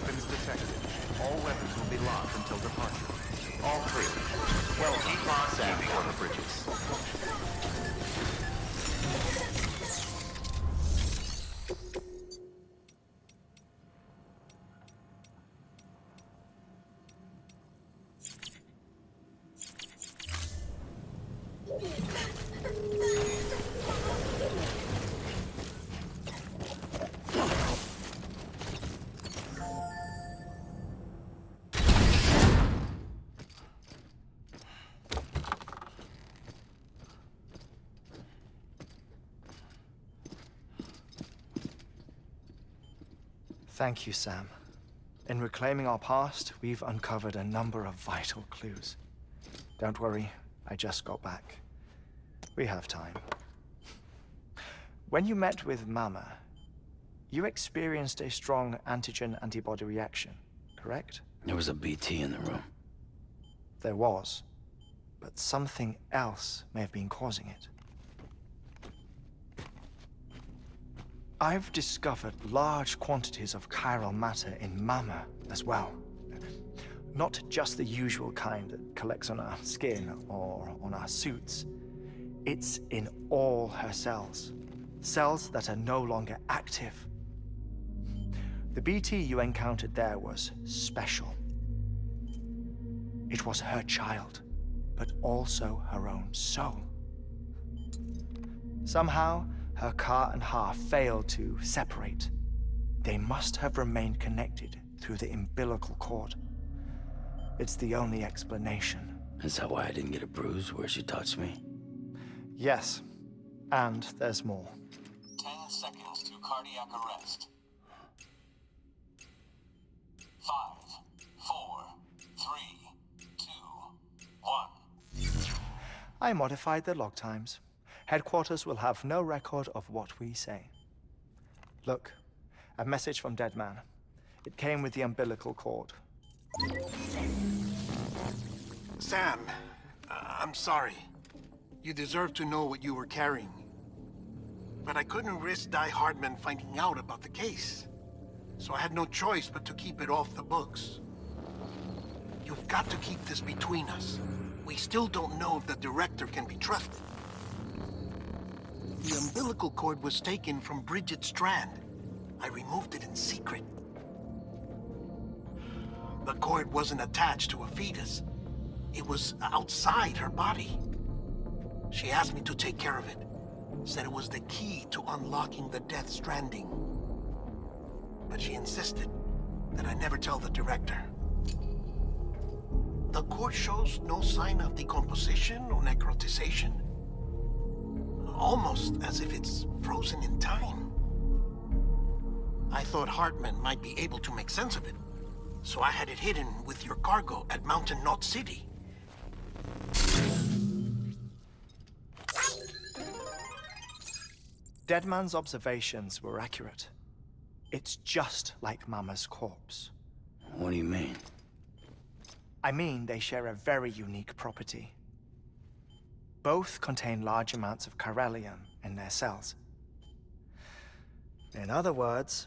weapons detected. All weapons will be locked until departure. All clear. Well, keep lost and for the bridges. Thank you, Sam. In reclaiming our past, we've uncovered a number of vital clues. Don't worry, I just got back. We have time. When you met with Mama, you experienced a strong antigen-antibody reaction, correct? There was a BT in the room. There was, but something else may have been causing it. I've discovered large quantities of chiral matter in Mama as well. Not just the usual kind that collects on our skin or on our suits. It's in all her cells. Cells that are no longer active. The BT you encountered there was special. It was her child, but also her own soul. Somehow, her car and half failed to separate. They must have remained connected through the umbilical cord. It's the only explanation. Is that why I didn't get a bruise where she touched me? Yes, and there's more. 10 seconds to cardiac arrest. 5, 4, 3, 2, 1. I modified the log times. Headquarters will have no record of what we say. Look, a message from Deadman. It came with the umbilical cord. Sam, I'm sorry. You deserve to know what you were carrying. But I couldn't risk Di Hardman finding out about the case. So I had no choice but to keep it off the books. You've got to keep this between us. We still don't know if the director can be trusted. The umbilical cord was taken from Bridget Strand. I removed it in secret. The cord wasn't attached to a fetus. It was outside her body. She asked me to take care of it. Said it was the key to unlocking the Death Stranding. But she insisted that I never tell the director. The cord shows no sign of decomposition or necrotization. Almost as if it's frozen in time. I thought Hartman might be able to make sense of it, so I had it hidden with your cargo at Mountain Knot City. Deadman's observations were accurate. It's just like Mama's corpse. What do you mean? I mean, they share a very unique property. Both contain large amounts of chiralium in their cells. In other words,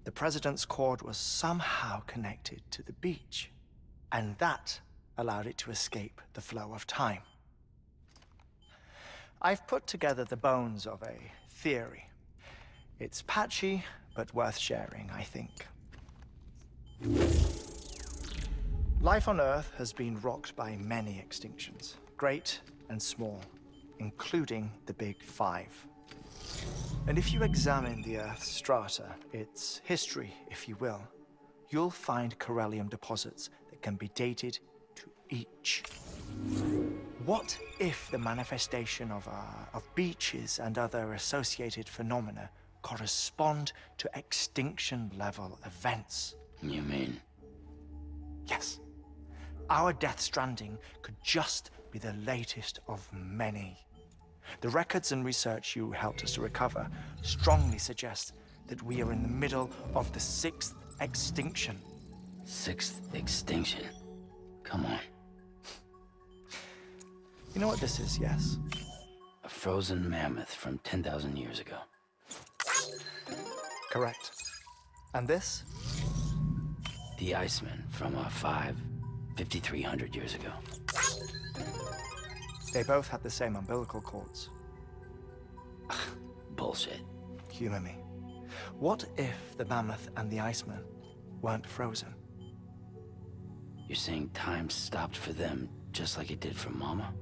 the president's cord was somehow connected to the beach, and that allowed it to escape the flow of time. I've put together the bones of a theory. It's patchy, but worth sharing, I think. Life on Earth has been rocked by many extinctions. Great and small, including the Big Five. And if you examine the Earth's strata, its history, if you will, you'll find chiralium deposits that can be dated to each. What if the manifestation of beaches and other associated phenomena correspond to extinction-level events? You mean? Yes. Our Death Stranding could just be the latest of many. The records and research you helped us to recover strongly suggest that we are in the middle of the 6th extinction. 6th extinction? Come on. You know what this is, yes? A frozen mammoth from 10,000 years ago. Correct. And this? The Iceman from 5,300 years ago. They both had the same umbilical cords. Bullshit. Humor me. What if the mammoth and the Iceman weren't frozen? You're saying time stopped for them just like it did for Mama?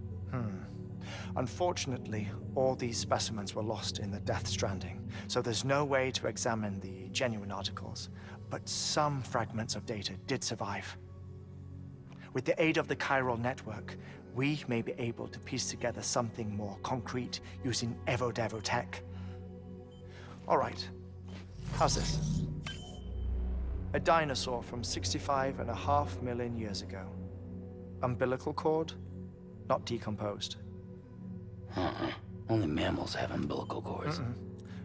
Unfortunately, all these specimens were lost in the Death Stranding, so there's no way to examine the genuine articles. But some fragments of data did survive. With the aid of the chiral network, we may be able to piece together something more concrete using Evo-Devo tech. All right, how's this? A dinosaur from 65.5 million years ago. Umbilical cord, not decomposed. Only mammals have umbilical cords.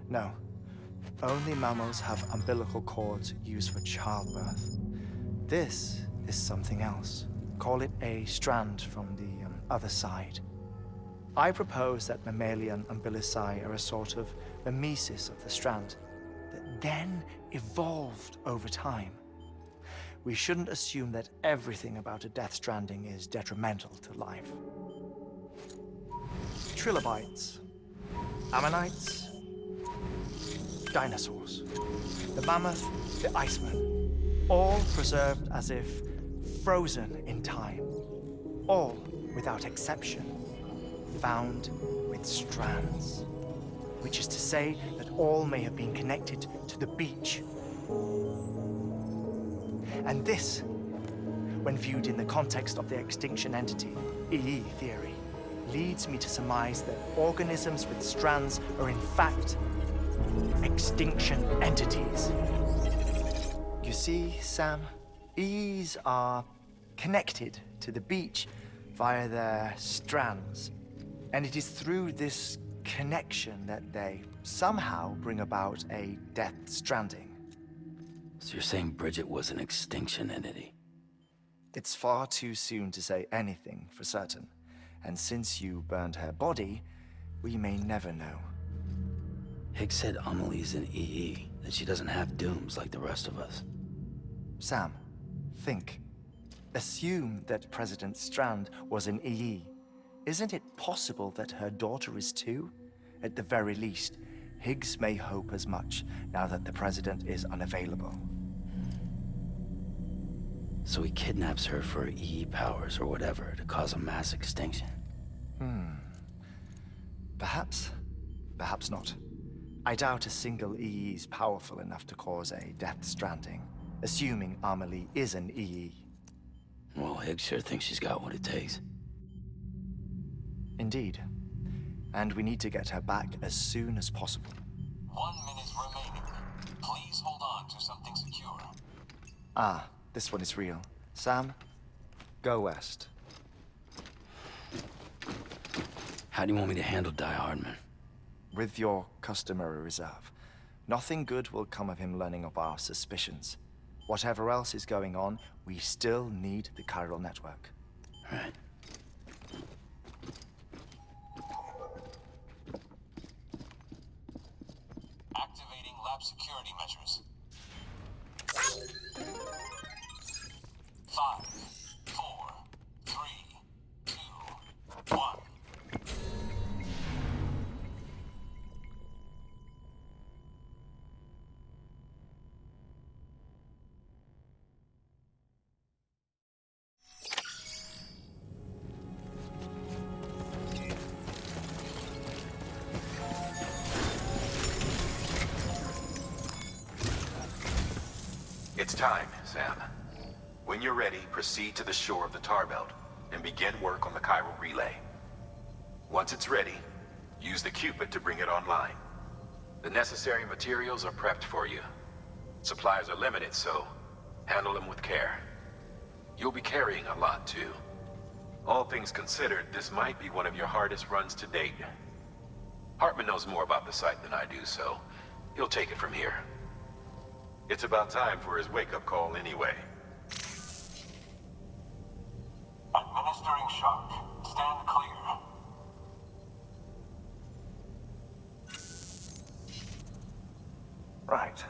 No. Only mammals have umbilical cords used for childbirth. This is something else. Call it a strand from the other side. I propose that mammalian umbilici are a sort of mimesis of the strand that then evolved over time. We shouldn't assume that everything about a Death Stranding is detrimental to life. Trilobites, ammonites, dinosaurs, the mammoth, the Iceman, all preserved as if frozen in time, all without exception, found with strands, which is to say that all may have been connected to the beach. And this, when viewed in the context of the extinction entity, EE theory, leads me to surmise that organisms with strands are in fact extinction entities. You see, Sam, EEs are connected to the beach via their strands. And it is through this connection that they somehow bring about a Death Stranding. So you're saying Bridget was an extinction entity? It's far too soon to say anything for certain. And since you burned her body, we may never know. Higgs said Amelie's an EE, that she doesn't have dooms like the rest of us. Sam, think. Assume that President Strand was an EE. Isn't it possible that her daughter is too? At the very least, Higgs may hope as much now that the president is unavailable. So he kidnaps her for EE powers or whatever to cause a mass extinction. Perhaps. Perhaps not. I doubt a single EE is powerful enough to cause a Death Stranding, assuming Amelie is an EE. Well, Higgs sure thinks she's got what it takes. Indeed. And we need to get her back as soon as possible. 1 minute remaining. Please hold on to something secure. Ah, this one is real. Sam, go west. How do you want me to handle Die Hardman? With your customary reserve. Nothing good will come of him learning of our suspicions. Whatever else is going on, we still need the chiral network. Right. Activating lab security measures. 5, 4, 3, 2, 1. It's time, Sam. When you're ready, proceed to the shore of the tar belt and begin work on the chiral relay. Once it's ready, use the Cupid to bring it online. The necessary materials are prepped for you. Supplies are limited, so handle them with care. You'll be carrying a lot, too. All things considered, this might be one of your hardest runs to date. Hartman knows more about the site than I do, so he'll take it from here. It's about time for his wake-up call anyway. Administering shock. Stand clear. Right.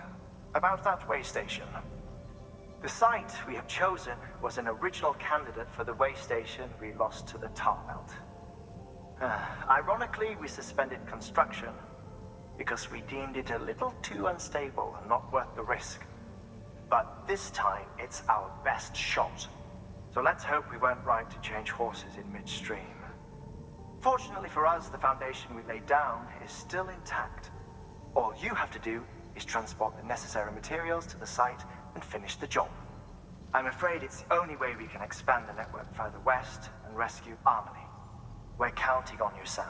About that way station. The site we have chosen was an original candidate for the way station we lost to the tar belt. Ironically, we suspended construction because we deemed it a little too unstable and not worth the risk. But this time, it's our best shot. So let's hope we weren't right to change horses in midstream. Fortunately for us, the foundation we laid down is still intact. All you have to do is transport the necessary materials to the site and finish the job. I'm afraid it's the only way we can expand the network further west and rescue Harmony. We're counting on you, Sam.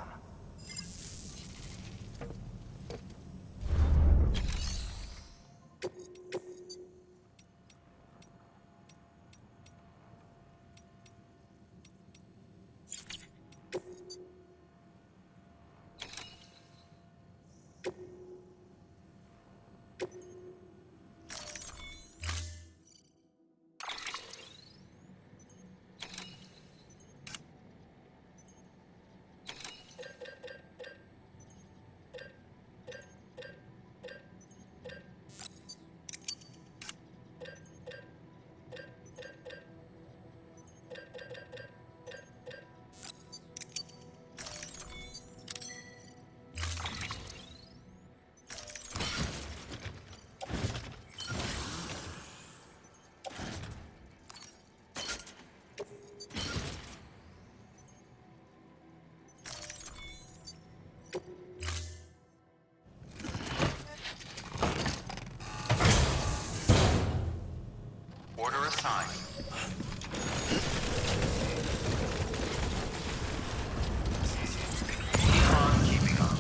Order assigned. Keep on keeping on.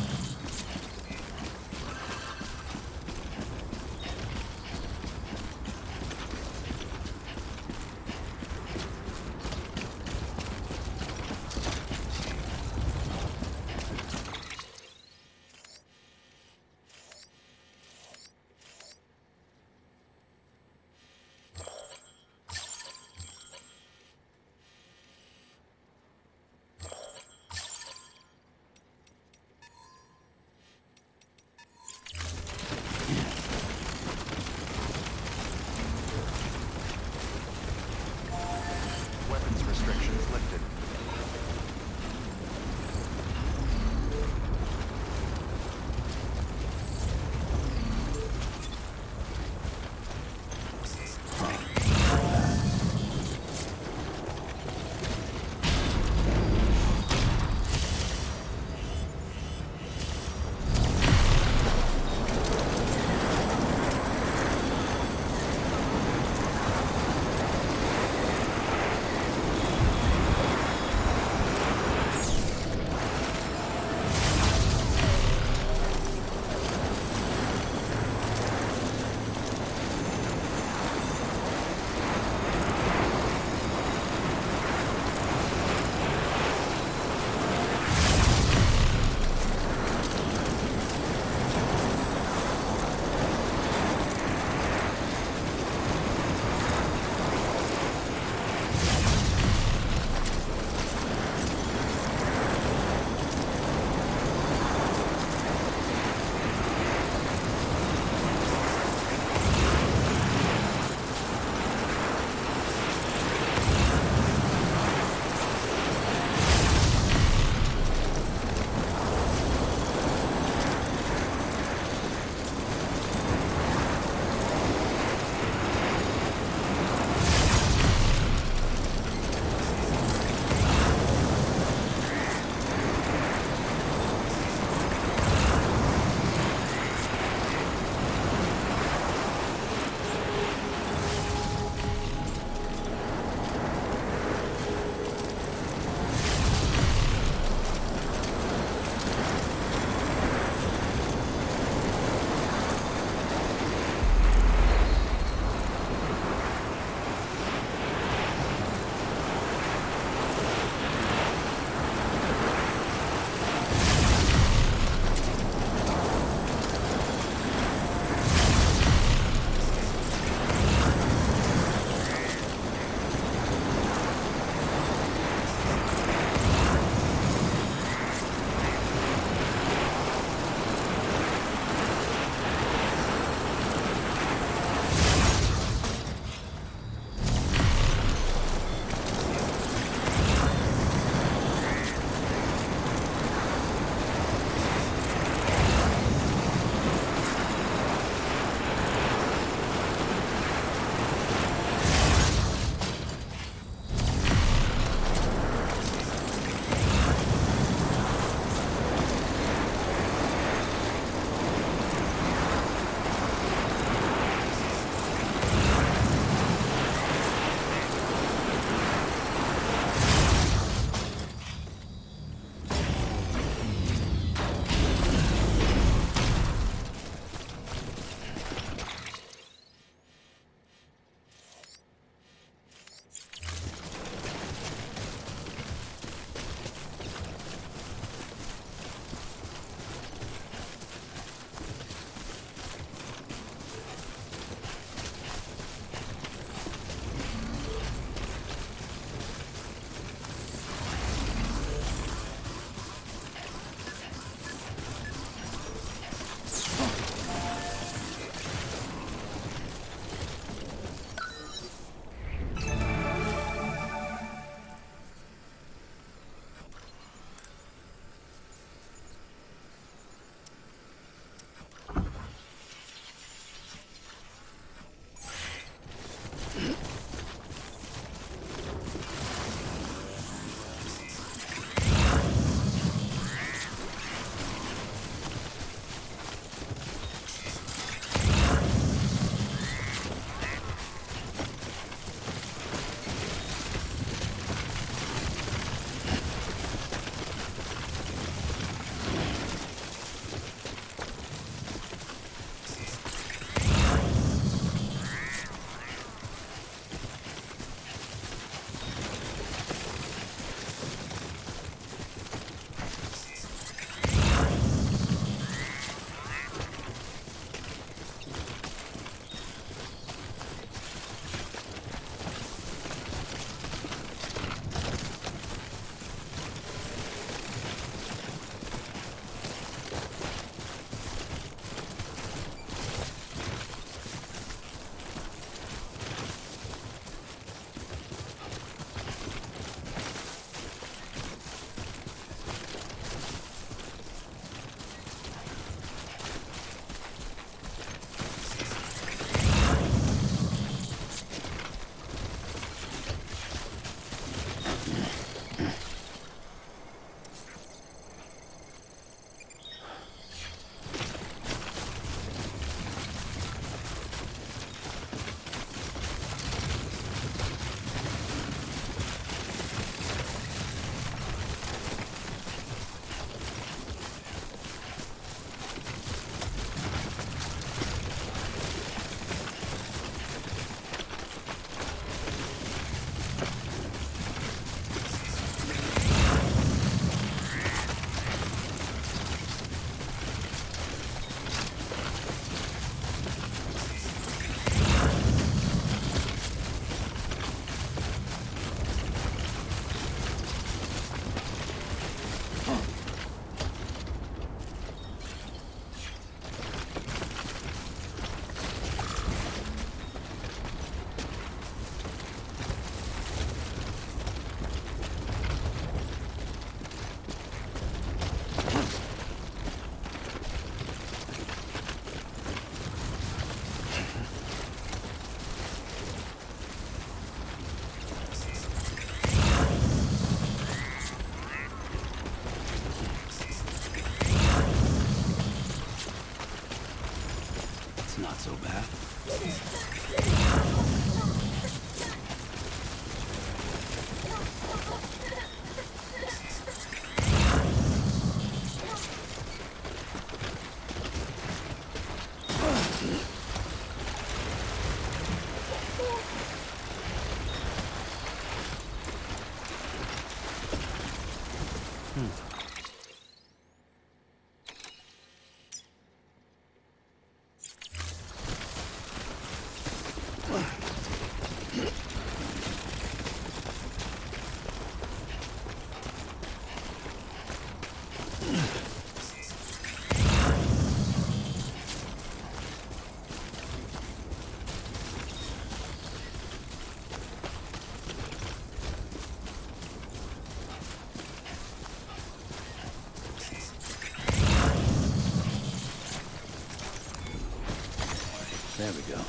go.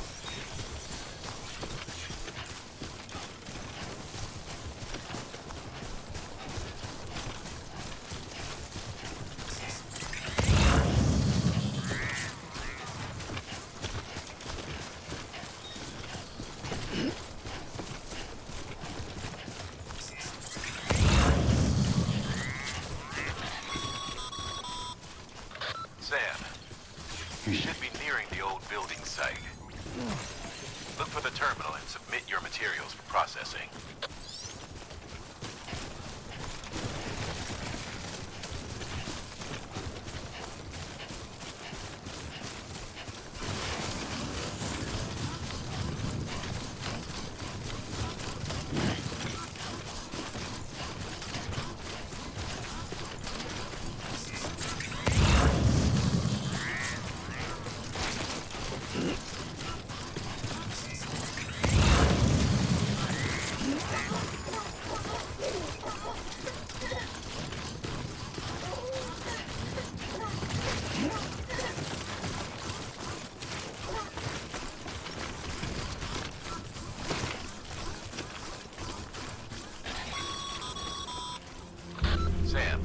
Sam, you should be nearing the old building site. Look for the terminal and submit your materials for processing. Sam,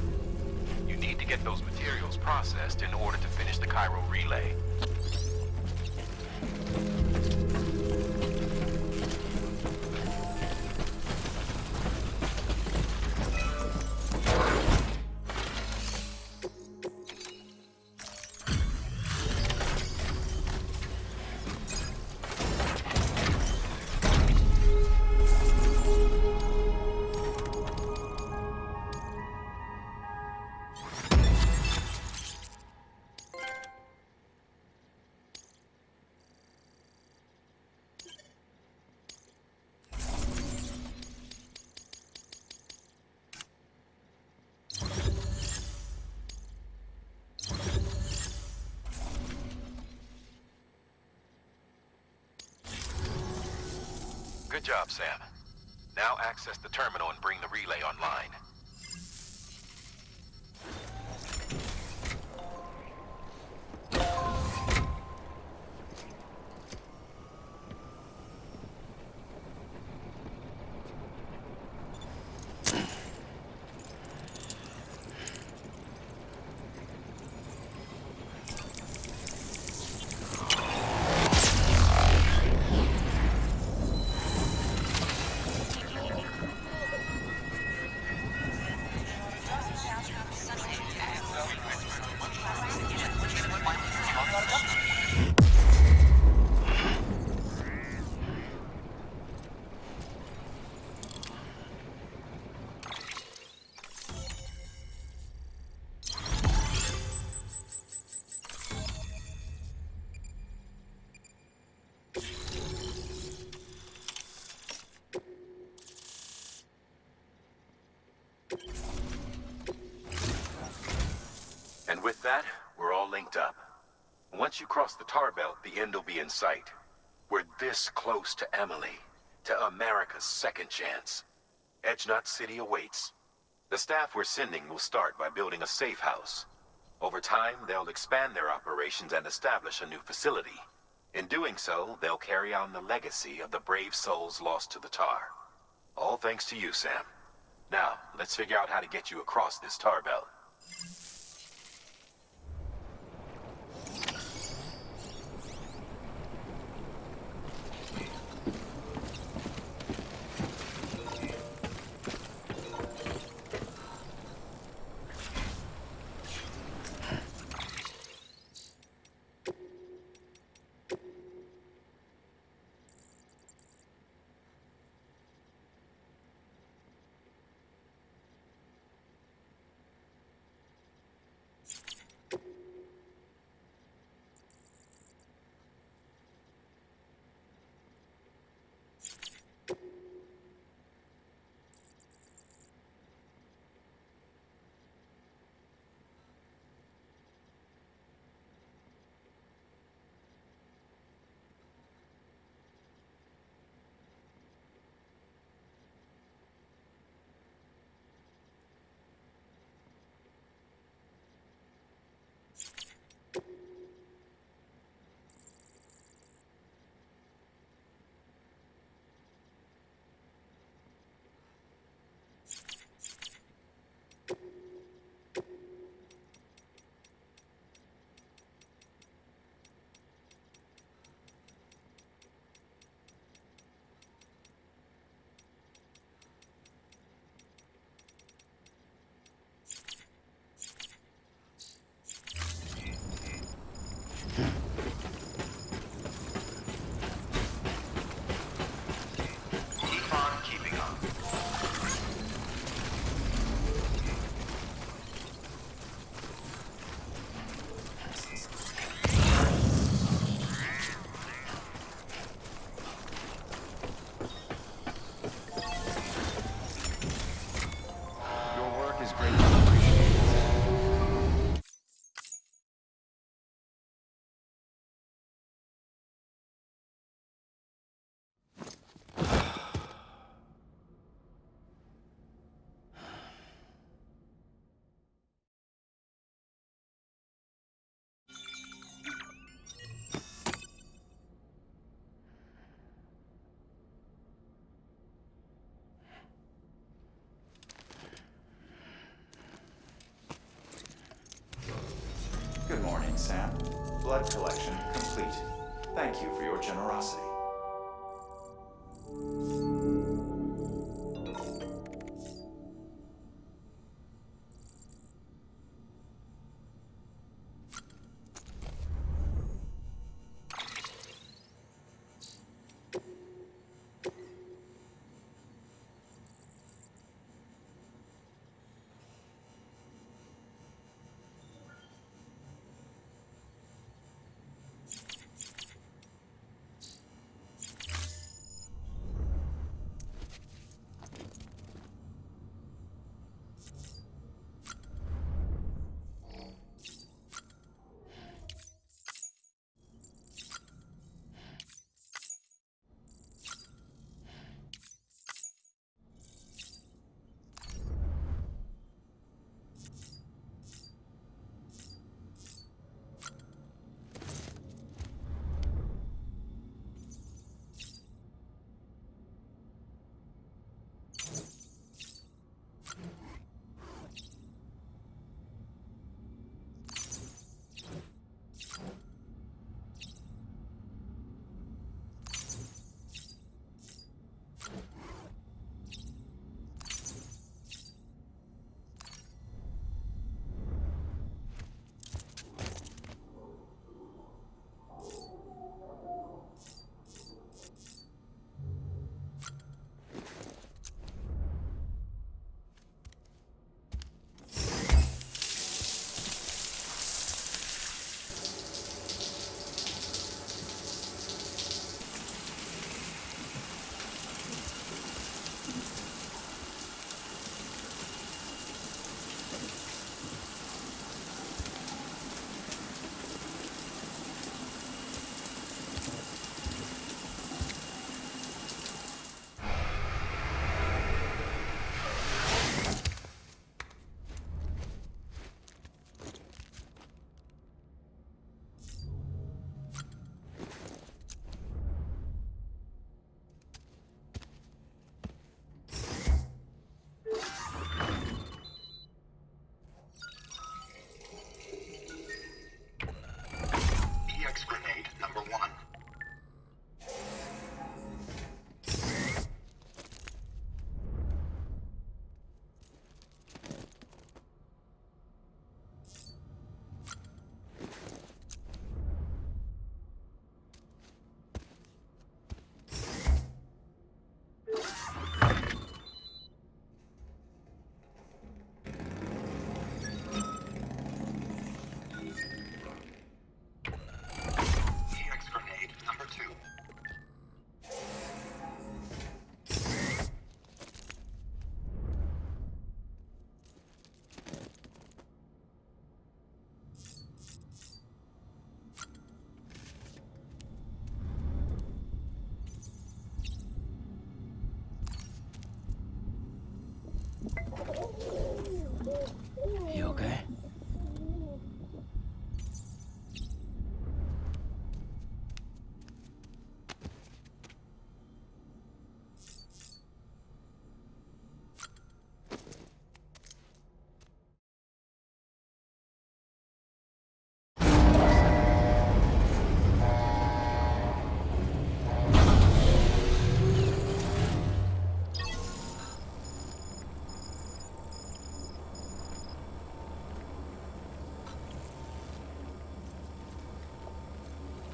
you need to get those materials processed in order to finish the Cairo relay. Good job, Sam. Now access the terminal and bring the relay online. And with that, we're all linked up. Once you cross the tar belt, the end will be in sight. We're this close to Emily, to America's second chance. Edgenut City awaits. The staff we're sending will start by building a safe house. Over time, they'll expand their operations and establish a new facility. In doing so, they'll carry on the legacy of the brave souls lost to the tar. All thanks to you, Sam. Now, let's figure out how to get you across this tar belt. blood collection complete. Thank you for your generosity.